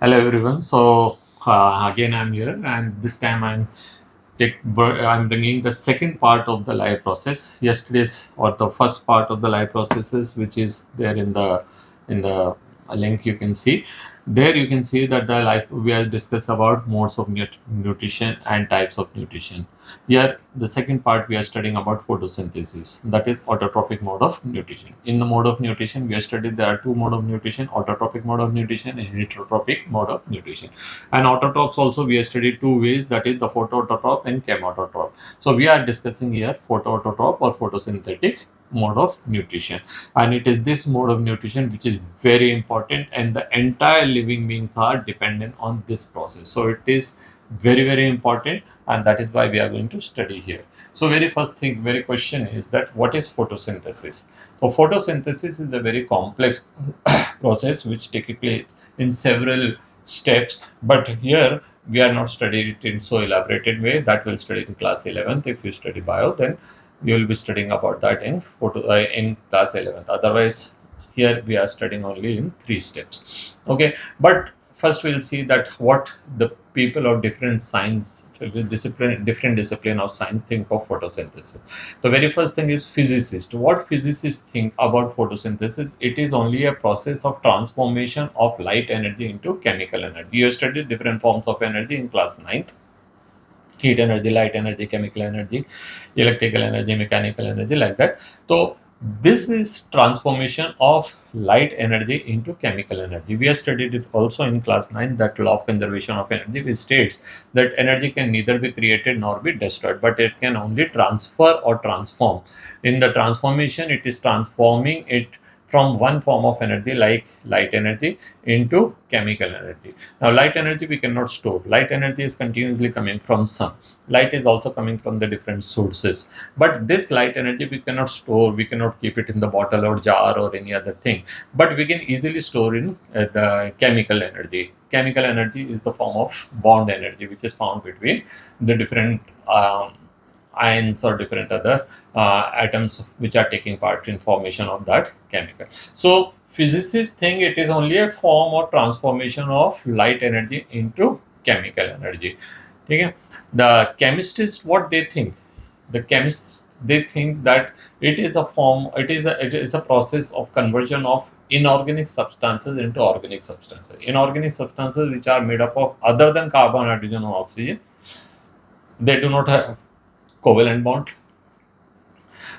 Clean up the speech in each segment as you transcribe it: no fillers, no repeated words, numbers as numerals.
Hello everyone. Again I'm here, and this time I'm bringing the second part of the live process. Yesterday's or the first part of the live processes, which is there in the link you can see. There you can see that the life we are discuss about modes of nutrition and types of nutrition. Here, the second part we are studying about photosynthesis, that is autotrophic mode of nutrition. In the mode of nutrition, we are studied there are two mode of nutrition: autotrophic mode of nutrition and heterotrophic mode of nutrition. And autotrophs also we have studied two ways, that is the photoautotroph and chemototroph. So we are discussing here photoautotroph or photosynthetic mode of nutrition, and it is this mode of nutrition which is very important, and the entire living beings are dependent on this process. So it is very important, and that is why we are going to study here. So very question is that what is photosynthesis? So photosynthesis is a very complex process which takes place in several steps, but here we are not studying it in so elaborated way. That will study in class 11th. If you study bio, then you will be studying about that in class 11th. Otherwise, here we are studying only in 3 steps. Okay, but first we'll see that what the people of different discipline of science think of photosynthesis. The very first thing is physicist. What physicists think about photosynthesis? It is only a process of transformation of light energy into chemical energy. You studied different forms of energy in class 9th: heat energy, light energy, chemical energy, electrical energy, mechanical energy, like that. So this is transformation of light energy into chemical energy. We have studied it also in class 9, that law of conservation of energy, which states that energy can neither be created nor be destroyed, but it can only transfer or transform. In the transformation, it is transforming it from one form of energy like light energy into chemical energy. Now, light energy we cannot store. Light energy is continuously coming from sun. Light is also coming from the different sources. But this light energy we cannot store. We cannot keep it in the bottle or jar or any other thing. But we can easily store in the chemical energy. Chemical energy is the form of bond energy, which is found between the different ions or different other atoms which are taking part in formation of that chemical. So physicists think it is only a form or transformation of light energy into chemical energy. Okay? The chemists, what they think? The chemists, they think that it is a process of conversion of inorganic substances into organic substances. Inorganic substances which are made up of other than carbon, hydrogen, or oxygen, they do not have covalent bond.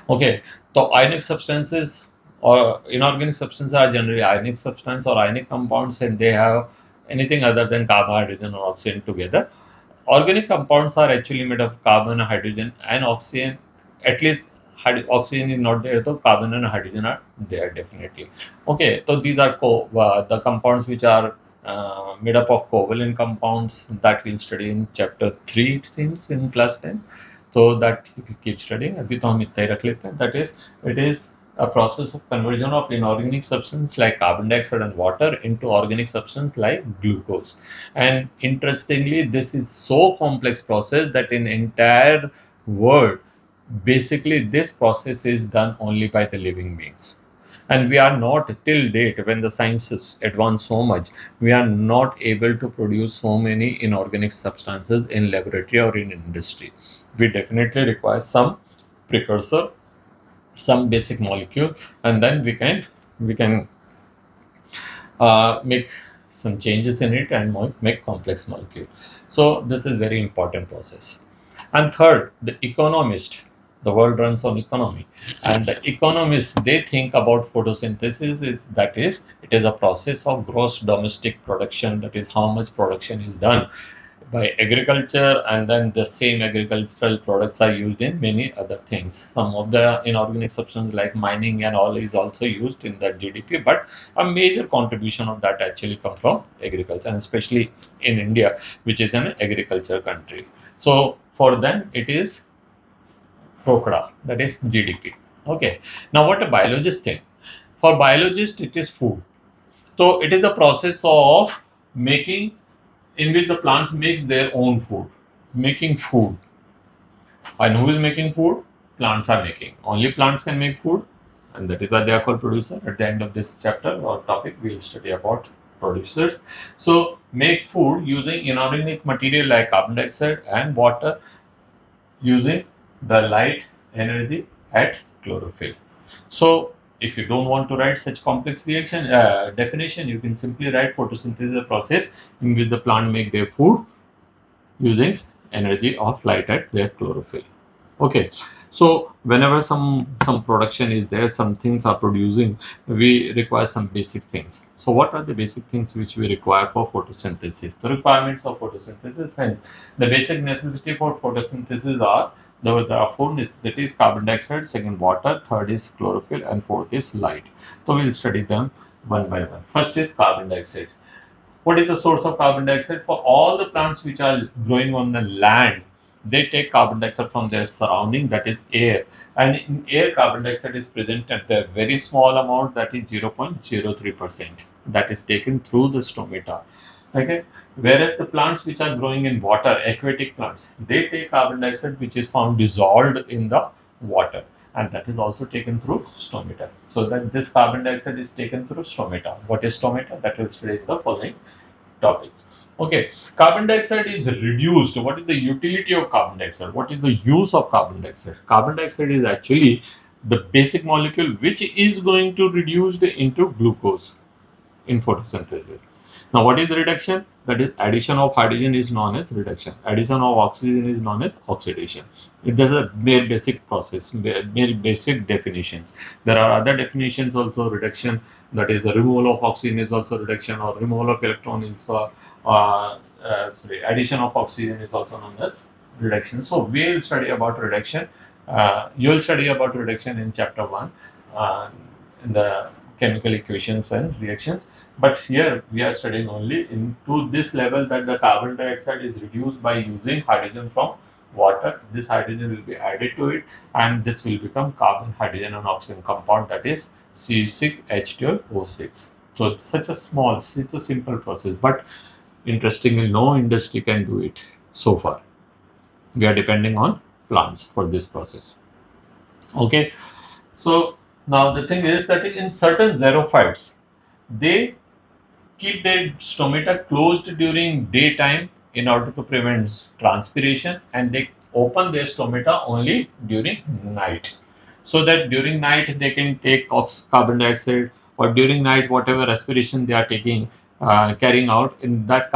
Okay, so ionic substances or inorganic substances are generally ionic substance or ionic compounds, and they have anything other than carbon, hydrogen, or oxygen together. Organic compounds are actually made of carbon, hydrogen, and oxygen. At least oxygen is not there, so carbon and hydrogen are there definitely. Okay, so these are the compounds which are made up of covalent compounds that we'll study in chapter 3, it seems, in class 10. So that you can keep studying. अभी तो हम इतना ही रख लेते हैं. That is, it is a process of conversion of inorganic substance like carbon dioxide and water into organic substance like glucose. And interestingly, this is so complex process that in entire world, basically this process is done only by the living beings. And we are not, till date, when the sciences advance so much, we are not able to produce so many inorganic substances in laboratory or in industry. We definitely require some precursor, some basic molecule, and then we can make some changes in it and make complex molecule. So this is very important process. And third, the economist. The world runs on economy, and the economists, they think about photosynthesis it is a process of gross domestic production. That is how much production is done by agriculture, and then the same agricultural products are used in many other things. Some of the inorganic substance like mining and all is also used in that GDP, but a major contribution of that actually come from agriculture, and especially in India, which is an agriculture country. So for them it is Prokra, that is GDP. Okay. Now what a biologist think? For biologists, it is food. So it is the process of making, in which the plants makes their own food, making food. And who is making food? Plants are making. Only plants can make food, and that is why they are called producer. At the end of this chapter or topic, we will study about producers. So make food using inorganic material like carbon dioxide and water using the light energy at chlorophyll. So if you don't want to write such complex reaction definition, you can simply write photosynthesis process in which the plant make their food using energy of light at their chlorophyll. Okay, so whenever some production is there, some things are producing, we require some basic things. So what are the basic things which we require for photosynthesis? The requirements of photosynthesis, and the basic necessity for photosynthesis are, there are four necessities: carbon dioxide, second water, third is chlorophyll, and fourth is light. So we'll study them one by one. First is carbon dioxide. What is the source of carbon dioxide? For all the plants which are growing on the land, they take carbon dioxide from their surrounding, that is air. And in air, carbon dioxide is present at a very small amount, that is 0.03%. That is taken through the stomata. Okay. Whereas the plants which are growing in water, aquatic plants, they take carbon dioxide which is found dissolved in the water, and that is also taken through stomata. So that this carbon dioxide is taken through stomata. What is stomata? That will study in the following topics. Okay, carbon dioxide is reduced. What is the utility of carbon dioxide? What is the use of carbon dioxide? Carbon dioxide is actually the basic molecule which is going to reduce into glucose in photosynthesis. Now, what is reduction? That is, addition of hydrogen is known as reduction. Addition of oxygen is known as oxidation. It is a mere basic process, mere basic definitions. There are other definitions also. Reduction, that is, the removal of oxygen is also reduction, or removal of electron is addition of oxygen is also known as reduction. So we will study about reduction. You will study about reduction in chapter 1 in the chemical equations and reactions. But here we are studying only into this level, that the carbon dioxide is reduced by using hydrogen from water. This hydrogen will be added to it, and this will become carbon, hydrogen, and oxygen compound, that is C6H12O6. So it's such a simple process, but interestingly, no industry can do it so far. We are depending on plants for this process. Okay, so now the thing is that in certain xerophytes, they keep their stomata closed during daytime in order to prevent transpiration, and they open their stomata only during night, so that during night they can take carbon dioxide, or during night whatever respiration they are taking, carrying out, in that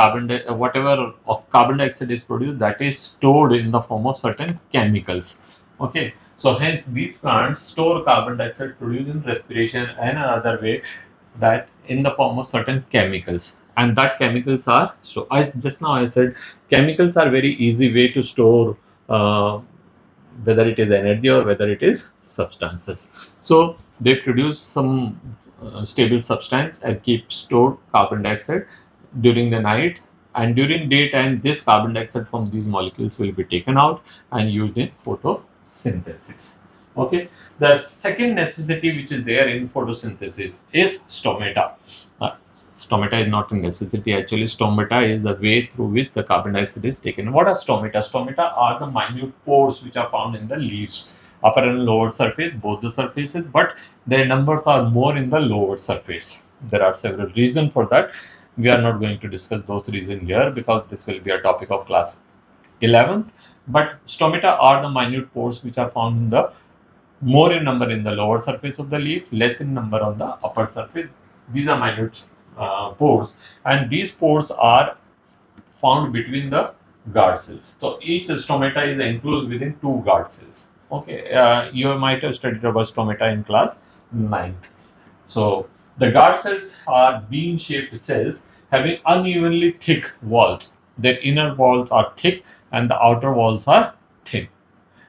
whatever carbon dioxide is produced, that is stored in the form of certain chemicals. Okay, so hence these plants store carbon dioxide produced in respiration and another way, that in the form of certain chemicals, and that chemicals are, so I just now I said chemicals are very easy way to store whether it is energy or whether it is substances. So they produce some stable substance and keep stored carbon dioxide during the night, and during daytime this carbon dioxide from these molecules will be taken out and used in photosynthesis. Okay, the second necessity which is there in photosynthesis is stomata. Stomata is not a necessity, actually. Stomata is the way through which the carbon dioxide is taken. What are stomata? Stomata are the minute pores which are found in the leaves, upper and lower surface, both the surfaces, but their numbers are more in the lower surface. There are several reasons for that. We are not going to discuss those reasons here, because this will be a topic of class 11th. But stomata are the minute pores which are found in the more in number in the lower surface of the leaf, less in number on the upper surface. These are minute pores, and these pores are found between the guard cells. So each stomata is enclosed within two guard cells. Okay, you might have studied about stomata in class 9th. So the guard cells are bean-shaped cells having unevenly thick walls. Their inner walls are thick and the outer walls are thin.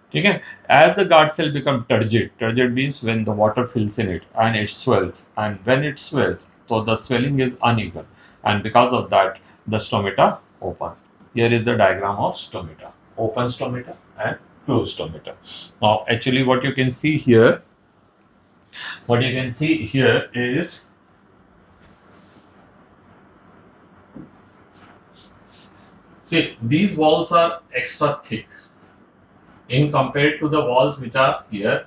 Okay. As the guard cell becomes turgid means when the water fills in it and it swells, and when it swells, so the swelling is uneven, and because of that the stomata opens. Here is the diagram of stomata: open stomata and closed stomata. Now actually what you can see here is, see, these walls are extra thick in compared to the walls which are here,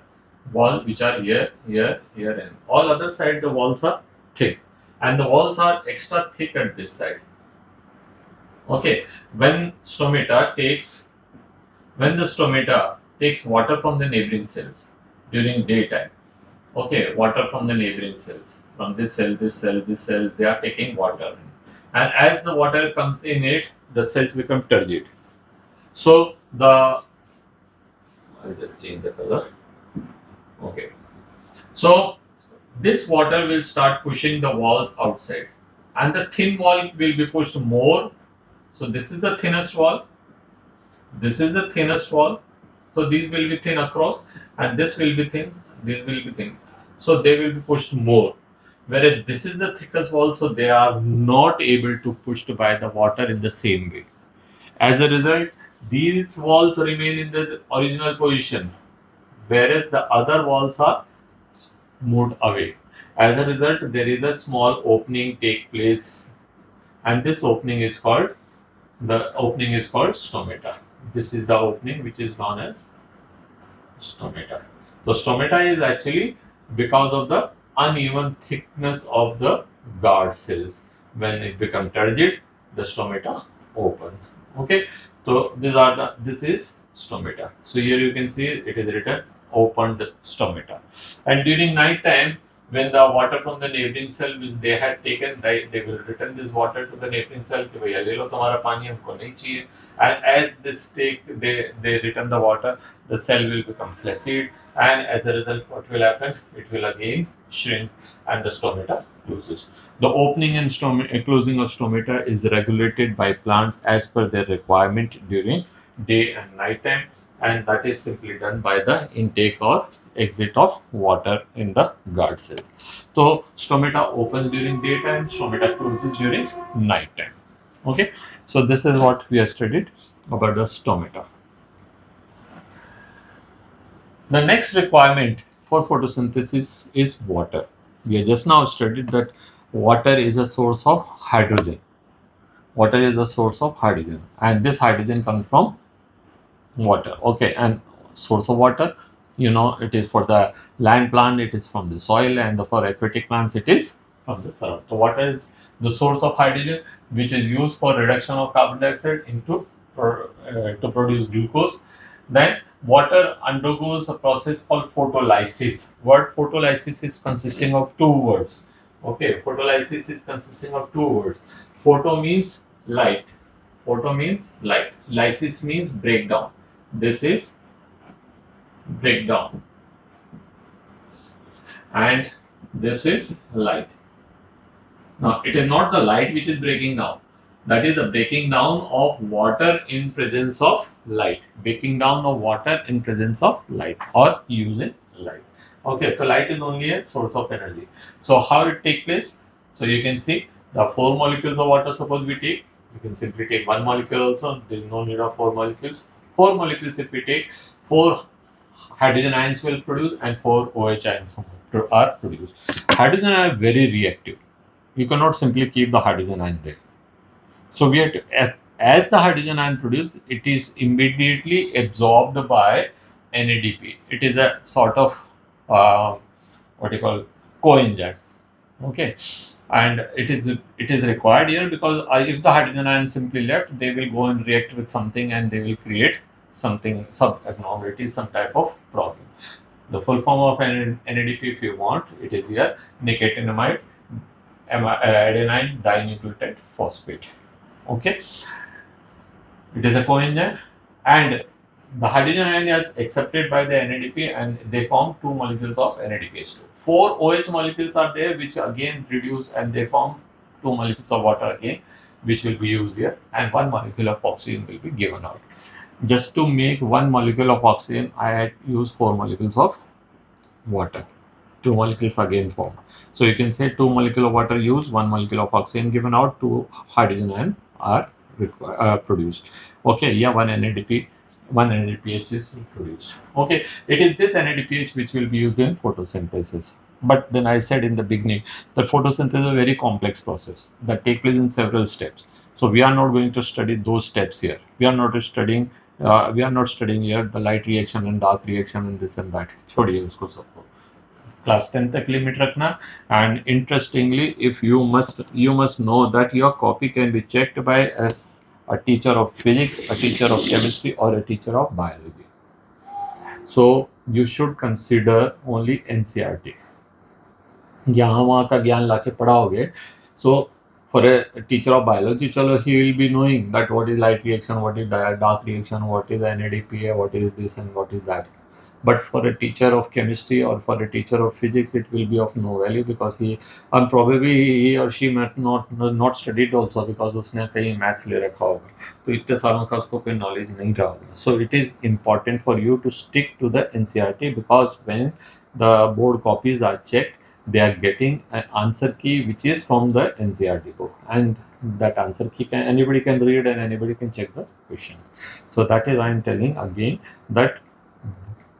and all other side the walls are thick, and the walls are extra thick at this side. Okay, when stomata takes when the stomata takes water from the neighboring cells during daytime. Okay, water from the neighboring cells, from this cell, this cell, this cell, they are taking water, and as the water comes in it, the cells become turgid. So the I'll just change the color. Okay, so this water will start pushing the walls outside, and the thin wall will be pushed more. So this is the thinnest wall. This is the thinnest wall. So these will be thin across, and this will be thin. These will be thin. So they will be pushed more. Whereas this is the thickest wall, so they are not able to pushed by the water in the same way. As a result, these walls remain in the original position, whereas the other walls are moved away. As a result, there is a small opening take place, and this opening is called stomata. This is the opening which is known as stomata. So stomata is actually because of the uneven thickness of the guard cells. When it becomes turgid, the stomata opens. Okay, so this is stomata. So here you can see it is written opened stomata. And during night time, when the water from the neighboring cell which they had taken, right, they will return this water to the neighboring cell कि भैया ले लो तुम्हारा पानी हमको नहीं चाहिए. And as this take they return the water, the cell will become flaccid, and as a result, what will happen? It will again shrink, and the stomata closes. The opening and closing of stomata is regulated by plants as per their requirement during day and night time, and that is simply done by the intake or exit of water in the guard cells. So stomata opens during daytime, stomata closes during night time. Okay, so this is what we have studied about the stomata. The next requirement for photosynthesis is water. We have just now studied that water is a source of hydrogen. Water is a source of hydrogen, and this hydrogen comes from water. Okay, and source of water, it is for the land plant, it is from the soil, and for aquatic plants, it is from the surround. So, water is the source of hydrogen, which is used for reduction of carbon dioxide to produce glucose. Then water undergoes a process called photolysis. Word photolysis is consisting of two words. Okay, photolysis is consisting of two words. Photo means light. Photo means light. Lysis means breakdown. This is breakdown, and this is light. Now, it is not the light which is breaking down. That is the breaking down of water in presence of light. Breaking down of water in presence of light, or using light. Okay, so light is only a source of energy. So how it take place? So you can see the 4 molecules of water. Suppose we take, you can simply take 1 molecule also. There is no need of 4 molecules. 4 molecules if we take, 4 hydrogen ions will produce and 4 OH ions are produced. Hydrogen are very reactive. You cannot simply keep the hydrogen ion there. So we have to, as the hydrogen ion produced, it is immediately absorbed by NADP. It is a sort of what you call coenzyme. Okay, and it is required here because if the hydrogen ion simply left, they will go and react with something and they will create something, some abnormality, some type of problem. The full form of NADP, if you want, it is here nicotinamide adenine dinucleotide phosphate. Okay, it is a coenzyme, and the hydrogen ion is accepted by the NADP, and they form 2 molecules of NADPH2. 4 OH molecules are there, which again reduce and they form 2 molecules of water again, which will be used here, and 1 molecule of oxygen will be given out. Just to make 1 molecule of oxygen, I had used 4 molecules of water. 2 molecules again formed. So you can say 2 molecule of water used, 1 molecule of oxygen given out, 2 hydrogen ion are produced. Okay, yeah, 1 NADPH is produced. Okay, it is this NADPH which will be used in photosynthesis. But then I said in the beginning that photosynthesis is a very complex process that takes place in several steps. So we are not going to study those steps here. We are not studying here the light reaction and dark reaction and this and that. छोड़िए उसको सबको. Class 10 तक limit रखना. And interestingly, if you must know that your copy can be checked by a teacher of physics, a teacher of chemistry, or a teacher of biology. So you should consider only NCERT. यहाँ वहाँ का ज्ञान लाके पढ़ाओगे. So for a teacher of biology, chalo, he will be knowing that what is light reaction, what is dark reaction, what is NADPA, what is this and what is that. But for a teacher of chemistry or for a teacher of physics, it will be of no value because he probably he or she might not studied also because उसने कहीं maths ले रखा होगा, तो इतने सालों का उसको कोई knowledge नहीं रहा होगा. So it is important for you to stick to the NCERT because when the board copies are checked, they are getting an answer key which is from the NCERT book, and that answer key anybody can read and anybody can check the question. So that is why I am telling again that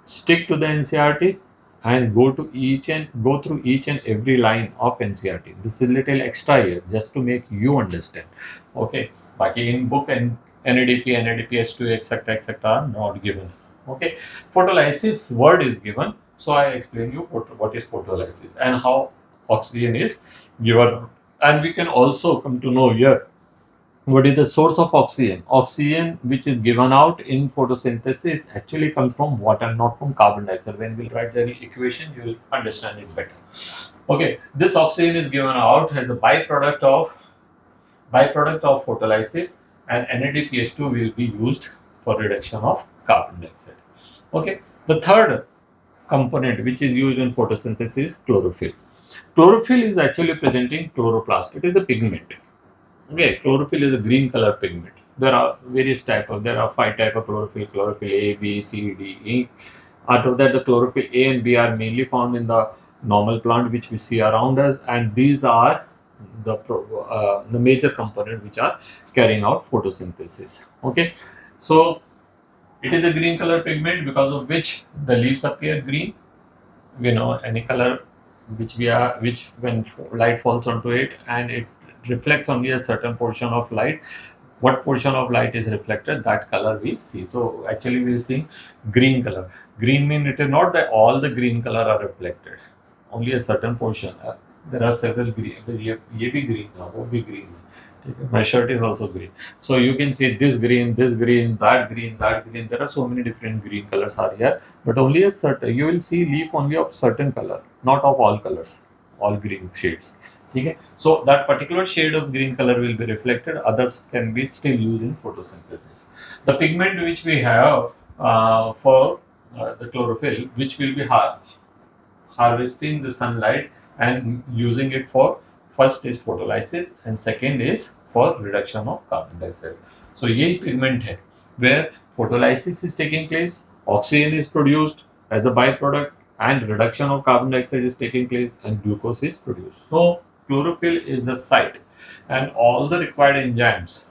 stick to the NCERT and go through each and every line of NCERT. This is little extra here just to make you understand. Okay, but in book and NADP, NADPS2, etc. are not given. Okay, photolysis word is given. So I explain you what is photolysis and how oxygen is given, and we can also come to know here what is the source of oxygen. Oxygen which is given out in photosynthesis actually comes from water, not from carbon dioxide. When we'll write the equation, you will understand it better. Okay, this oxygen is given out as a byproduct of photolysis, and NADPH2 will be used for reduction of carbon dioxide. Okay, the third component which is used in photosynthesis is chlorophyll. Chlorophyll is actually presenting chloroplast. It is a pigment. Okay, chlorophyll is a green color pigment. There are various there are 5 types of chlorophyll: chlorophyll A, B, C, D, E. Out of that, the chlorophyll A and B are mainly found in the normal plant which we see around us, and these are the major component which are carrying out photosynthesis. Okay, so it is a green color pigment because of which the leaves appear green. You know, any color which when light falls onto it and it reflects only a certain portion of light, what portion of light is reflected, that color we see. So actually we are seeing green color. Green means it is not that all the green color are reflected, only a certain portion. There are several green. ये भी green है, वो भी green है. My shirt is also green. So you can see this green, that green, that green. There are so many different green colors are here, but only a certain. You will see leaf only of certain color, not of all colors, all green shades. Okay? So that particular shade of green color will be reflected. Others can be still used in photosynthesis. The pigment which we have for the chlorophyll, which will be harvesting the sunlight and using it for, first is photolysis and second is for reduction of carbon dioxide. So ये pigment है where photolysis is taking place, oxygen is produced as a byproduct, and reduction of carbon dioxide is taking place and glucose is produced. So chlorophyll is the site, and all the required enzymes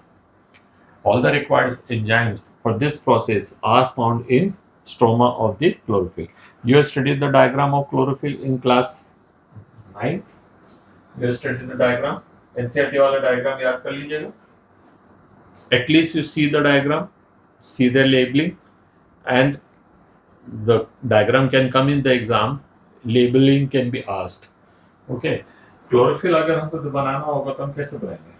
for this process are found in stroma of the chlorophyll. You have studied the diagram of chlorophyll in class 9. You have studied the diagram. NCERT वाला diagram याद कर लीजिएगा. At least you see the diagram, see the labeling, and the diagram can come in the exam. Labeling can be asked. Okay. Chlorophyll अगर हमको तो बनाना होगा तो हम कैसे बनाएंगे?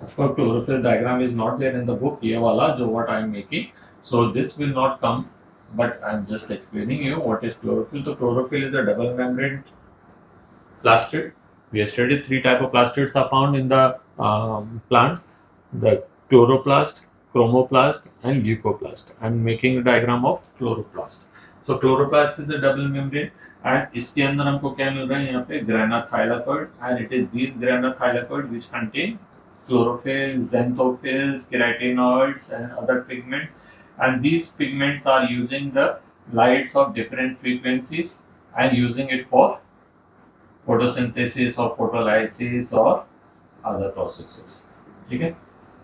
Of course, chlorophyll diagram is not there in the book. ये वाला जो what I am making. So this will not come, but I am just explaining you what is chlorophyll. So chlorophyll is a double membrane plastid. We have studied 3 types of plastids are found in the plants: the chloroplast, chromoplast, and leucoplast. I am making a diagram of chloroplast. So chloroplast is a double membrane, and इसके अंदर हमको क्या मिल रहा है यहाँ पे granathylakoid, and it is these granathylakoid which contain chlorophyll, xanthophylls, keratinoids, and other pigments. And these pigments are using the lights of different frequencies and using it for photosynthesis or photolysis or other processes. ठीक है?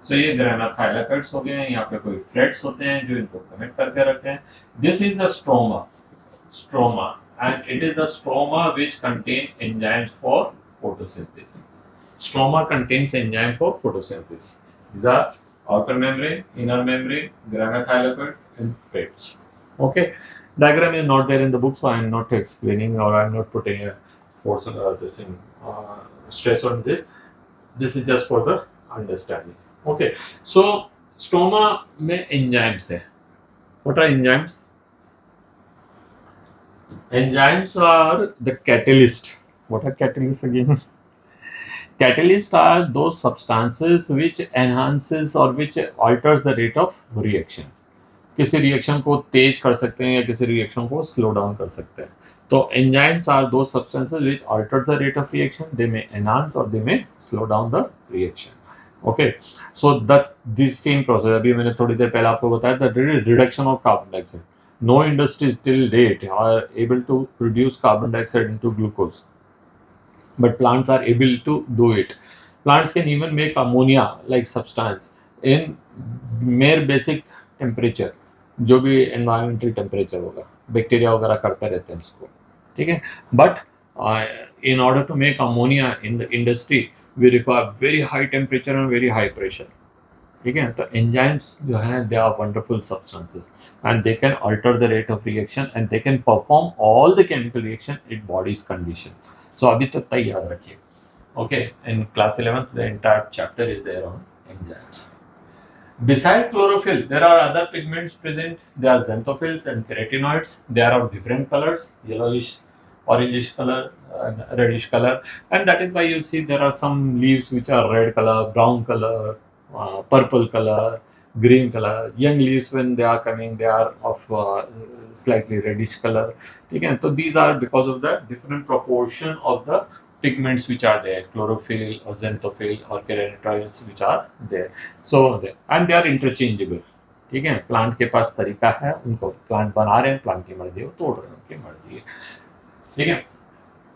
So ये granathylakoids हो गए हैं. यहाँ पे कोई threads होते हैं जो इनको connect करके रखते हैं. This is the stroma, and it is the stroma which contain enzymes for photosynthesis. Stroma contains enzyme for photosynthesis. These are outer membrane, inner membrane, granathylakoids, and threads. Okay. Diagram is not there in the book, so I am not explaining or I am not putting force this in stress on this. This is just for the understanding. Okay, so stoma में enzymes है. What are enzymes? Enzymes are the catalyst. What are catalysts again? Catalysts are those substances which enhances or which alters the rate of reaction. किसी reaction को तेज कर सकते हैं या किसी reaction को स्लो डाउन कर सकते हैं. तो enzymes are the substances which alter the rate of reaction. They may enhance or they may slow down the reaction. Okay, so that's this same process. अभी मैंने थोड़ी देर पहले आपको बताया the reduction of carbon dioxide. No industry till date are able to produce carbon dioxide into glucose, but plants are able to do it. Plants can even make ammonia like substance in mere basic temperature. जो भी environmental temperature होगा, bacteria वगैरह करते रहते हैं इसको, ठीक है. But in order to make ammonia in the industry we require very high temperature and very high pressure. ठीक है, तो एंजाइम्स जो हैं they are wonderful substances and they can alter the rate of reaction and they can perform all the chemical reaction in bodies condition. So अभी तक तो याद रखिए. Okay, in class 11th the entire chapter is there on enzymes. Beside chlorophyll, there are other pigments present. They are xanthophylls and carotenoids. They are of different colors, yellowish, orangish color, reddish color, and that is why you see there are some leaves which are red color, brown color, purple color, green color. Young leaves when they are coming, they are of slightly reddish color. Okay? So these are because of the different proportion of the pigments which are there, chlorophyll or xanthophyll or carotenoids which are there. So and they are interchangeable. ठीक है, plant के पास तरीका है, उनको plant बना रहे हैं, plant की मर्जी है, तोड़ रहे हैं, उनकी मर्जी है. ठीक है.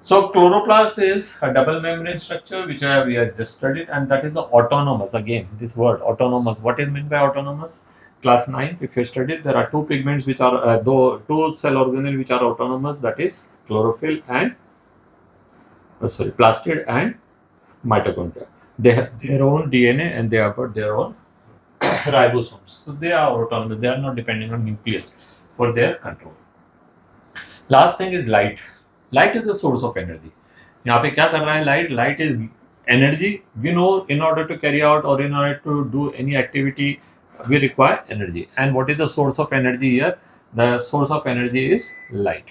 So chloroplast is a double membrane structure which we have just studied, and that is the autonomous. Again, this word autonomous. What is meant by autonomous? Class 9th, if you studied, there are two pigments which are two cell organelles which are autonomous. That is chlorophyll and plastid and mitochondria. They have their own DNA and they have got their own ribosomes. So they are autonomous. They are not depending on nucleus for their control. Last thing is light. Light is the source of energy. यहाँ पे क्या कर रहा है light? Light is energy. We know in order to carry out or in order to do any activity, we require energy. And what is the source of energy here? The source of energy is light.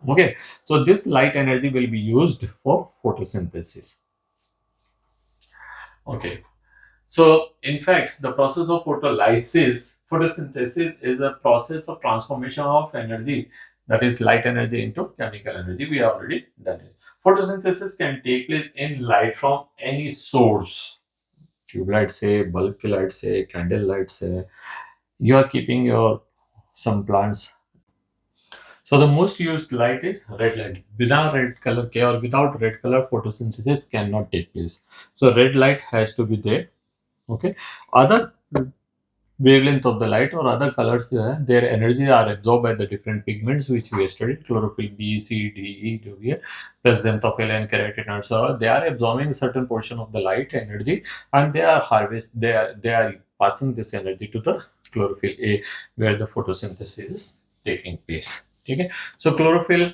Okay, so this light energy will be used for photosynthesis. Okay, so in fact, the process of photosynthesis is a process of transformation of energy, that is light energy, into chemical energy. We have already done it. Photosynthesis can take place in light from any source. Tube light से, bulb की light से, candle light से. You are keeping your some plants. So the most used light is red light. Without red color or without red color, photosynthesis cannot take place. So red light has to be there. Okay. Other wavelength of the light or other colors, their energy are absorbed by the different pigments which we studied. Chlorophyll B, C, D, E, जो भी है, plus xanthophyll and carotenoids. So they are absorbing a certain portion of the light energy and they are they are passing this energy to the chlorophyll A, where the photosynthesis is taking place. Okay. So chlorophyll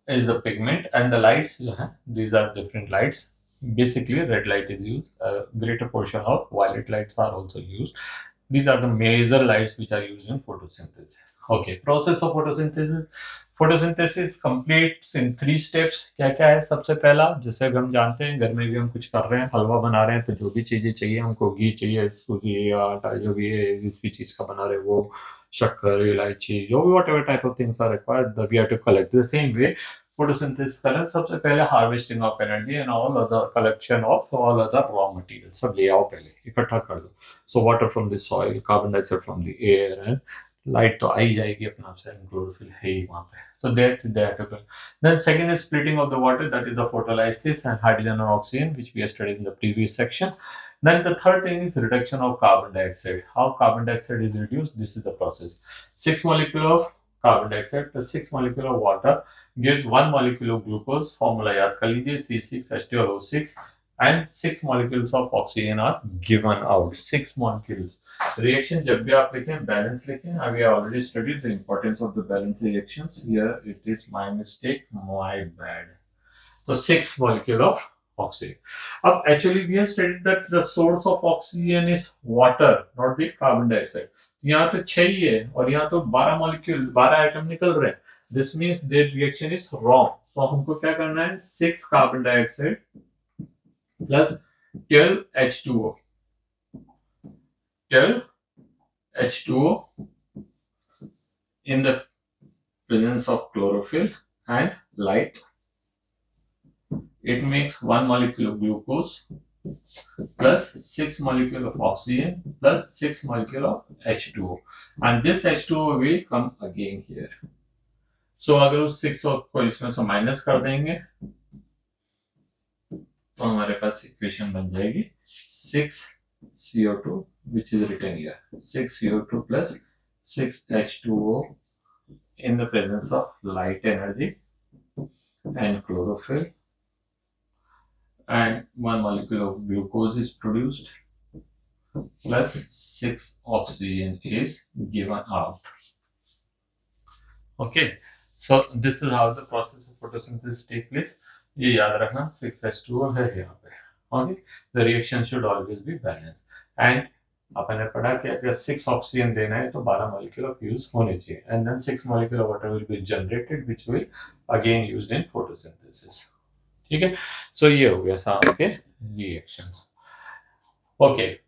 is the pigment and the lights, these are different lights. Basically, red light is used. A greater portion of violet lights are also used. These are the major lights which are used in photosynthesis. Okay, process of photosynthesis. Photosynthesis completes in 3 steps. क्या क्या है? सबसे पहला, जैसे हम जानते हैं घर में भी हम कुछ कर रहे हैं, हलवा बना रहे हैं, तो जो भी चीजें चाहिए हमको, घी चाहिए, सूजी या आटा, जो भी है, जिस भी चीज का बना रहे हैं, वो शक्कर, इलायची, जो भी whatever type of things are required, we have to collect. The same way, photosynthesis collects सबसे पहले harvesting of energy and all other collection of all other raw materials. सब ले आओ पहले, इकट्ठा कर दो. So water from the soil, carbon dioxide from the air, and light तो आई जाएगी अपने आप से, chlorophyll है ही वहाँ पे. So that. Then second is splitting of the water, that is the photolysis and hydrogen or oxygen, which we have studied in the previous section. Then the third thing is reduction of carbon dioxide. How carbon dioxide is reduced? This is the process. 6 molecule of carbon dioxide plus 6 molecule of water gives 1 molecule of glucose. Formula याद कर लीजिए, C6H12O6, and 6 molecules of oxygen are given out. 6 molecules. Reaction जब भी आप लिखें, balance लिखें. We have already studied the importance of the balance reactions. Here it is my mistake, my bad. So 6 molecule of oxygen. अब actually we have studied that the source of oxygen is water, not the carbon dioxide. यहाँ तो 6 ही है और यहाँ तो 12 molecule 12 atom निकल रहे हैं. This means their reaction is wrong. So हमको क्या करना है? 6 carbon dioxide plus 12 H2O. 12 H2O in the presence of chlorophyll and light. It makes 1 molecule of glucose plus 6 molecule of oxygen plus 6 molecule of H2O, and this H2O will come again here. So अगर उस 6 को इसमें से minus कर देंगे तो हमारे पास equation बन जाएगी 6 CO2 which is written here, 6 CO2 plus 6 H2O in the presence of light energy and chlorophyll, and 1 molecule of glucose is produced plus 6 oxygen is given out. Okay, so this is how the process of photosynthesis take place. ये याद रखना 6H2O है यहाँ पे. Okay, the reaction should always be balanced. And अपन ने पढ़ा कि अगर 6 oxygen देना है तो 12 molecule of use होने चाहिए, and then 6 molecule of water will be generated which will again used in photosynthesis. ठीक है, so ये हो गया सारे के reactions. Okay,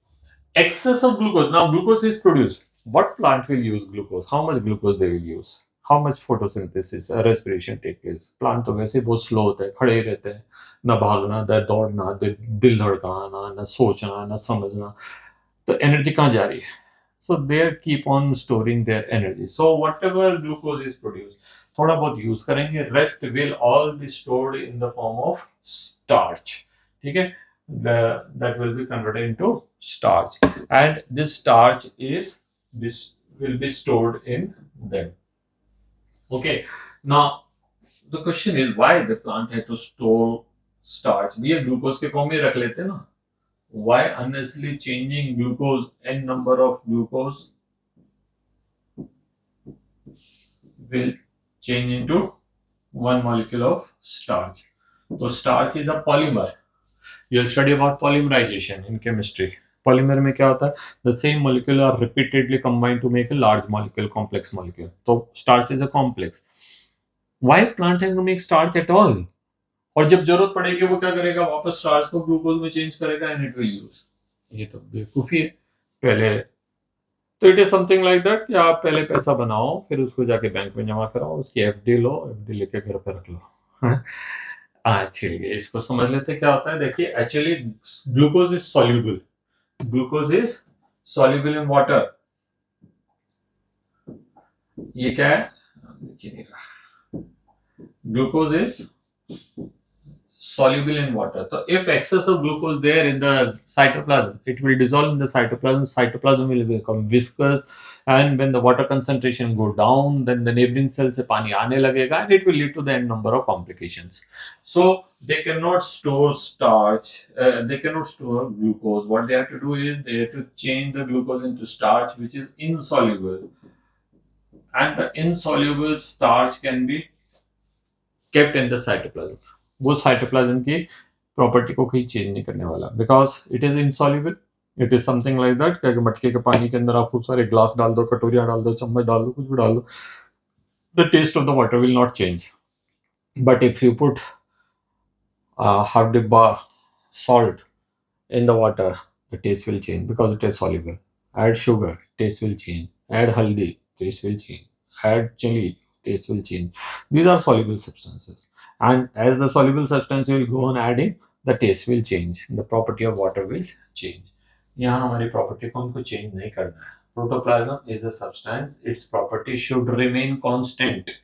excess of glucose. Now glucose is produced. What plant will use glucose? How much glucose they will use? How much photosynthesis, respiration take place? Plant तो वैसे बहुत slow होते हैं, खड़े ही रहते हैं, ना भागना, ना दौड़ना, दिल धड़काना, ना सोचना, ना समझना, तो एनर्जी कहाँ जा रही है? So they keep on storing their energy. So whatever glucose is produced, थोड़ा बहुत use करेंगे, rest will all be stored in the form of starch. ठीक है? That will be converted into starch, and this starch will be stored in them. Okay, now the question is why the plant had to store starch? भैया glucose के form में रख लेते ना. Why unnecessarily changing glucose, n number of glucose will change into 1 molecule of starch. So starch is a polymer. You'll study about polymerization in chemistry. Polymer में क्या होता है? The same molecule are repeatedly combined to make a large molecule, complex molecule. So starch is a complex. Why plant has to make starch at all? और जब जरूरत पड़ेगी वो क्या करेगा? वापस स्टार्च को ग्लूकोज में चेंज करेगा एंड इट विल यूज. ये तो बेवकूफी है. पहले तो it is something like that कि आप पहले पैसा बनाओ, फिर उसको जाके बैंक में जमा कराओ, उसकी एफडी लो, एफडी लेके घर पे रख लो. चलिए इसको समझ लेते क्या होता है. देखिए actually glucose is soluble. Glucose is soluble in water. ये क्या है? देखिए glucose is soluble in water. So if excess of glucose there in the cytoplasm, it will dissolve in the cytoplasm. Cytoplasm will become viscous, and when the water concentration go down, then the neighboring cells से पानी आने लगेगा, and it will lead to the n number of complications. So they cannot store starch. They cannot store glucose. What they have to do is they have to change the glucose into starch, which is insoluble, and the insoluble starch can be kept in the cytoplasm. वो cytoplasm की property को कहीं change नहीं करने वाला, because it is insoluble. It is something like that कि मटके के पानी के अंदर आप खूब सारे ग्लास डाल दो, कटोरियां डाल दो, चम्मच डाल दो, कुछ भी डाल दो, the taste of the water will not change. But if you put half dibba salt in the water, the taste will change because it is soluble. Add sugar, taste will change. Add haldi, taste will change. Add chili, taste will change. These are soluble substances, and as the soluble substance will go on adding, the taste will change, the property of water will change. यहाँ हमारी property को हमको change नहीं करना है. Protoplasm is a substance, its property should remain constant.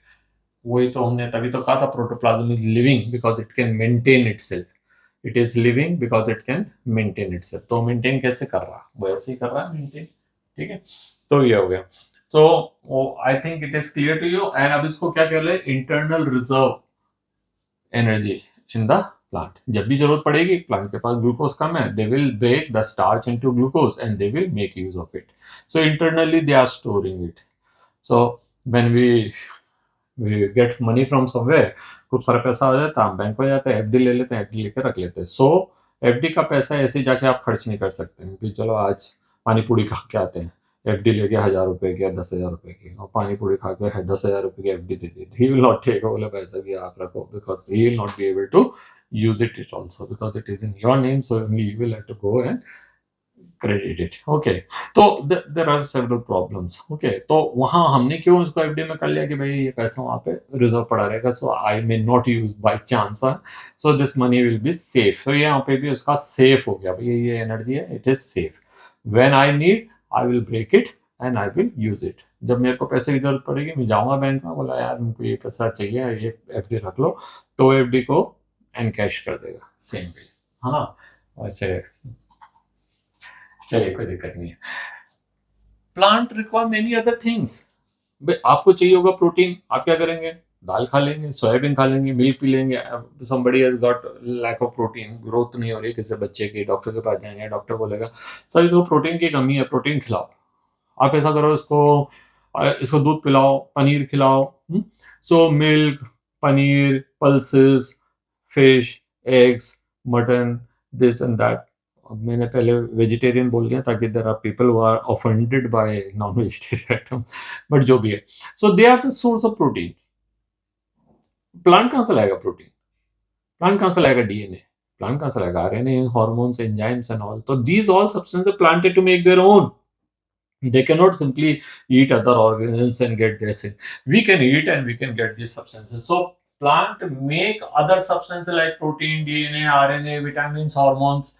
वही तो हमने तभी तो कहा था protoplasm is living because it can maintain itself. It is living because it can maintain itself. तो maintain कैसे कर रहा? वो ऐसे ही कर रहा है maintain. ठीक है, तो ये हो गया. So I think it is clear to you. And अब इसको क्या कह रहे हैं? Internal reserve energy in the plant. जब भी जरूरत पड़ेगी, प्लांट के पास ग्लूकोज कम है, they will break the starch into glucose and they will make use of it. So internally they are storing it. So when we we get money from somewhere, खूब सारा पैसा आ जाता है, हम बैंक में जाते हैं, एफडी ले लेते हैं, एफडी लेके रख लेते हैं। सो एफडी का पैसा ऐसे जाके आप खर्च नहीं कर सकते हैं कि चलो आज पानी पूरी खा के आते हैं, एफडी लेके 1000 रुपए की या 10,000 रुपए की, और पानी पूरी खा के 10,000 रुपए की एफडी दे दी, ही विल नॉट टेक, बोले पैसा भी आप रखो, because he will not be able to use it also because it is in your name, so only you will have to go and credit it. Okay, तो there are several problems. Okay, तो वहां हमने क्यों इसको FD में कर लिया कि भाई ये पैसा वहां पे रिजर्व पड़ा रहेगा, so I may not use by chance, so this money will be safe. तो यहाँ पे भी उसका सेफ हो गया, भाई ये एनर्जी है, it is safe, when I need I will break it and I will use it. जब मेरे को पैसे की जरूरत पड़ेगी, मैं जाऊंगा बैंक में, बोला यार मुझको ये पैसा चाहिए, ये एफडी रख लो, तो एफडी को एनकैश कर देगा सेम पे, है ना। वैसे चलिए, कोई दिक्कत नहीं है। Plant require many other things. आपको चाहिए होगा प्रोटीन, आप क्या करेंगे, दाल खा लेंगे, सोयाबीन खा लेंगे, मिल्क पी लेंगे। Somebody has got lack of protein, growth नहीं हो रही किसी बच्चे की, डॉक्टर के पास जाएंगे, डॉक्टर बोलेगा सर इसको प्रोटीन की कमी है, प्रोटीन खिलाओ। आप ऐसा करो, इसको दूध पिलाओ, पनीर खिलाओ। So milk, paneer, pulses, fish, eggs, mutton, this and that. मैंने पहले वेजिटेरियन बोल दिया ताकि there are people who are offended by non vegetarian item, but जो भी है, so they are the source of protein. Plant कहां से लाएगा प्रोटीन, प्लांट कहां से लाएगा डीएनए, प्लांट कहां से लाएगा RNA, hormones, enzymes and all. तो these all substances planted to make their own, they cannot simply eat other organisms and get this in. We can eat and we can get these substances. So plant make other substances like protein, DNA, RNA, vitamins, hormones,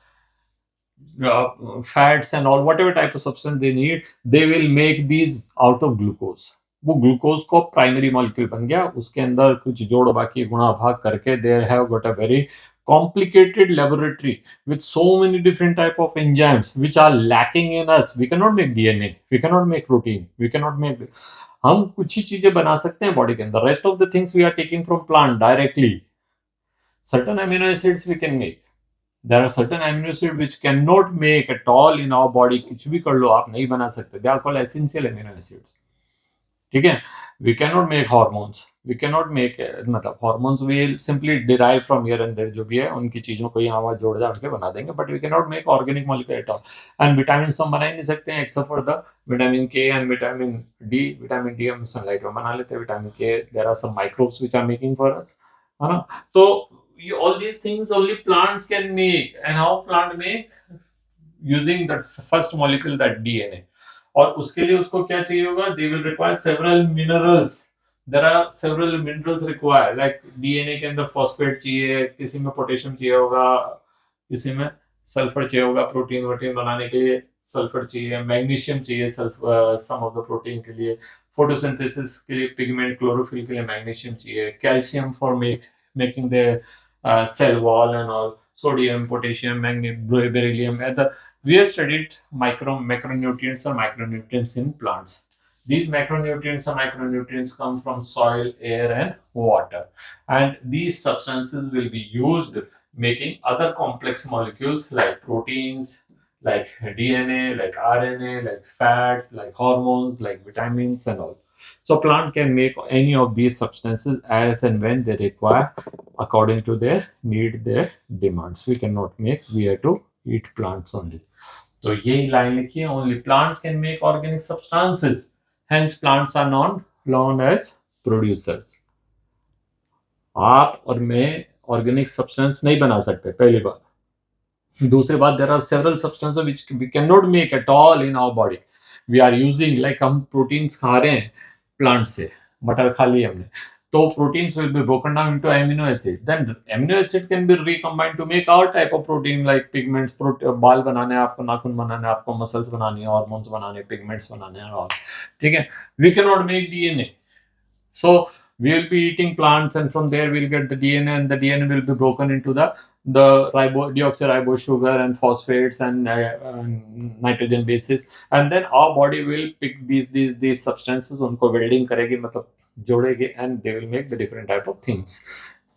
fats and all, whatever type of substance they need, they will make these out of glucose. वो glucose को primary molecule बन गया, उसके अंदर कुछ जोड़ बाकी गुणा भाग करके they have got a very complicated laboratory with so many different type of enzymes which are lacking in us. We cannot make DNA, we cannot make protein, we cannot make, हम कुछ ही चीजें बना सकते हैं बॉडी के अंदर, rest of the things we are taking from plant directly. certain amino acids we can make, there are certain amino acids which cannot make at all in our body, कुछ भी कर लो आप नहीं बना सकते, they are called essential amino acids। ठीक है, we can not make hormones, we can not make, मतलब hormones will simply derive from here and there, जो भी है उनकी चीजों को यहाँ वहाँ जोड़ जाड़ के बना देंगे, but we can not make organic molecule at all. And vitamin तो हम बना ही नहीं सकते हैं except for the vitamin K and vitamin D. Vitamin D हम सनलाइट में बना लेते हैं, vitamin K there are some microbes which are making for us, है ना। तो all these things only plants can make, and how plant make, using that first molecule, that DNA। और उसके लिए उसको क्या चाहिए होगा, they will require several minerals, there are several minerals required, like DNA के अंदर फॉस्फेट चाहिए, किसी में पोटेशियम चाहिए होगा, किसी में सल्फर चाहिए होगा, प्रोटीन वोटीन बनाने के लिए सल्फर चाहिए, मैग्नीशियम चाहिए सम ऑफ द प्रोटीन के लिए, फोटोसिंथेसिस के लिए पिगमेंट, क्लोरोफिल के लिए मैग्नीशियम चाहिए, calcium for making the cell wall and all, sodium, potassium, magnesium, beryllium, and we have studied macronutrients or micronutrients in plants. These macronutrients or micronutrients come from soil, air, and water, and these substances will be used making other complex molecules like proteins, like DNA, like RNA, like fats, like hormones, like vitamins, and all. So plant can make any of these substances as and when they require according to their need, their demands. We cannot make, we have to eat plants only. तो यही line लिखी है, only plants can make organic substances, hence plants are known as producers। आप और मैं organic substance नहीं बना सकते, पहली बात। दूसरी बात, there are several substances which we can not make at all in our body. We are using, like हम प्रोटीन्स खा रहे हैं प्लांट से, मटर खा लिया हमने, तो proteins will be broken down into amino acid, then amino acid can be recombined to make our type of protein like pigments, बाल बनाने हैं आपको, नाखून बनाने हैं आपको, मसल्स बनानी है, हार्मोन्स बनाने, पिगमेंट्स बनाने हैं, और ठीक है। we cannot make DNA, so we will be eating plants and from there we'll get the DNA, and the DNA will be broken into the deoxyribose sugar and phosphates and nitrogen bases, and then our body will pick these substances, उनको welding करेगी, मतलब जोड़ेगी, and they will make the different type of things,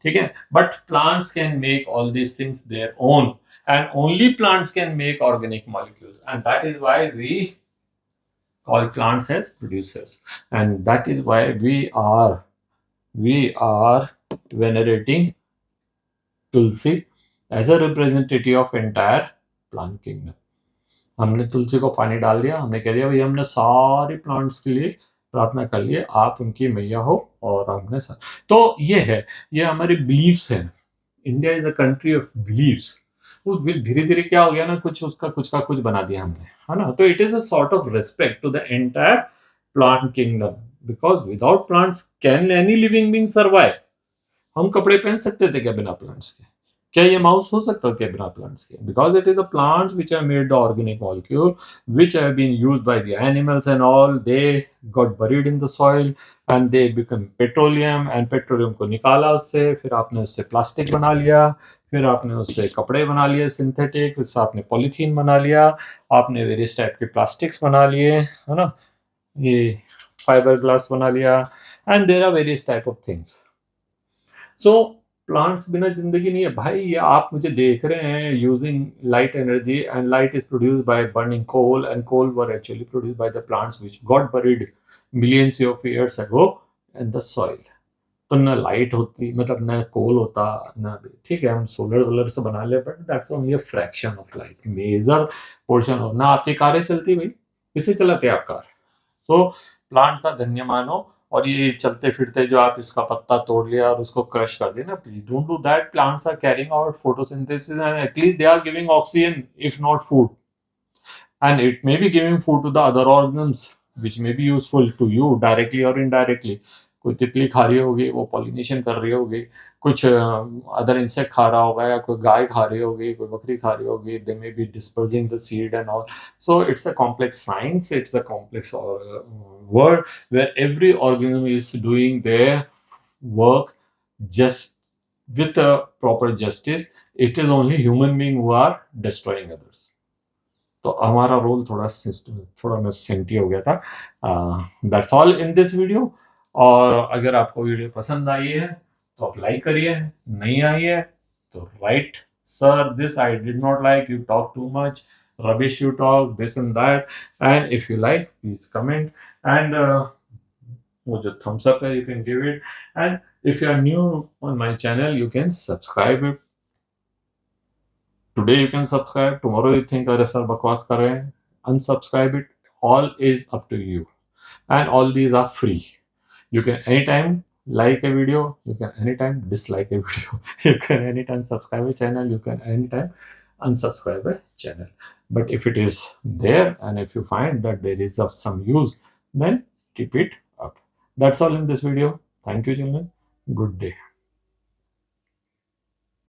ठीक है। but plants can make all these things their own, and only plants can make organic molecules, and that is why we call plants as producers, and that is why we are we are venerating Tulsi as a representative of entire plant kingdom. हमने तुलसी को पानी डाल दिया, हमने कह दिया भाई हमने सारे प्लांट्स के लिए प्रार्थना कर लिए, आप उनकी मैया हो और हमने तो ये है, ये हमारे बिलीव्स हैं। India is a country of beliefs. वो धीरे धीरे क्या हो गया ना, कुछ का कुछ बना दिया हमने, है ना। तो it is a sort of respect to the entire plant kingdom, because without plants can any living being survive. हम कपड़े पहन सकते थे क्या बिना प्लांट्स के? क्या ये माउस हो सकता है क्या बिना प्लांट्स के? Because it is the plants which have made the organic molecule which have been used by the animals and all, they got buried in the soil and they become petroleum, and petroleum को निकाला उससे, फिर आपने उससे plastic बना लिया, फिर आपने उससे कपड़े बना लिए सिंथेटिक, उससे आपने पॉलीथीन बना लिया, आपने वेरियस टाइप के प्लास्टिक्स बना लिए, है ना, ये फाइबर ग्लास बना लिया, and there are various type of things. So plants बिना जिंदगी नहीं है भाई। ये आप मुझे देख रहे हैं using light energy, and light is produced by burning coal, and coal were actually produced by the plants which got buried millions of years ago in the soil. तो ना लाइट होती, मतलब ना कोल होता ना, ठीक है हम सोलर वोलर से बना ले, but that's only a fraction of light, major portion of ना। आपकी कारें चलती भाई, किसे चलाते हैं आप कार? तो प्लांट का धन्य मानो। और ये चलते फिरते जो आप इसका पत्ता तोड़ लिया और उसको क्रश कर दिया ना, please don't do that. Plants are carrying out photosynthesis and at least they are giving oxygen if not food, and it may be giving food to the other organisms which may be useful to you directly or indirectly. कोई तितली खा रही होगी, वो pollination कर रही होगी, कुछ अदर इंसेक्ट खा रहा होगा, या कोई गाय खा रही होगी, कोई बकरी खा रही होगी, they may be dispersing the seed and all. So it's a complex science, it's a complex world where every organism is doing their work just with a proper justice. It is only human being who are destroying others. तो हमारा role थोड़ा system थोड़ा मिससेंटी हो गया था। That's all in this video. और अगर आपको वीडियो पसंद आई है तो आप लाइक करिए, नहीं आई है तो right sir this I did not like, you talk too much rubbish, you talk this and that. And if you like, please comment, and वो जो thumbs up है you can give it, and if you are new on my channel you can subscribe it. Today you can subscribe, tomorrow you think अरे sir बकवास कर रहे हैं, unsubscribe it. All is up to you, and all these are free. You can anytime like a video, you can anytime dislike a video, you can anytime subscribe a channel, you can anytime unsubscribe a channel. But if it is there and if you find that there is of some use, then keep it up. That's all in this video. Thank you children. Good day.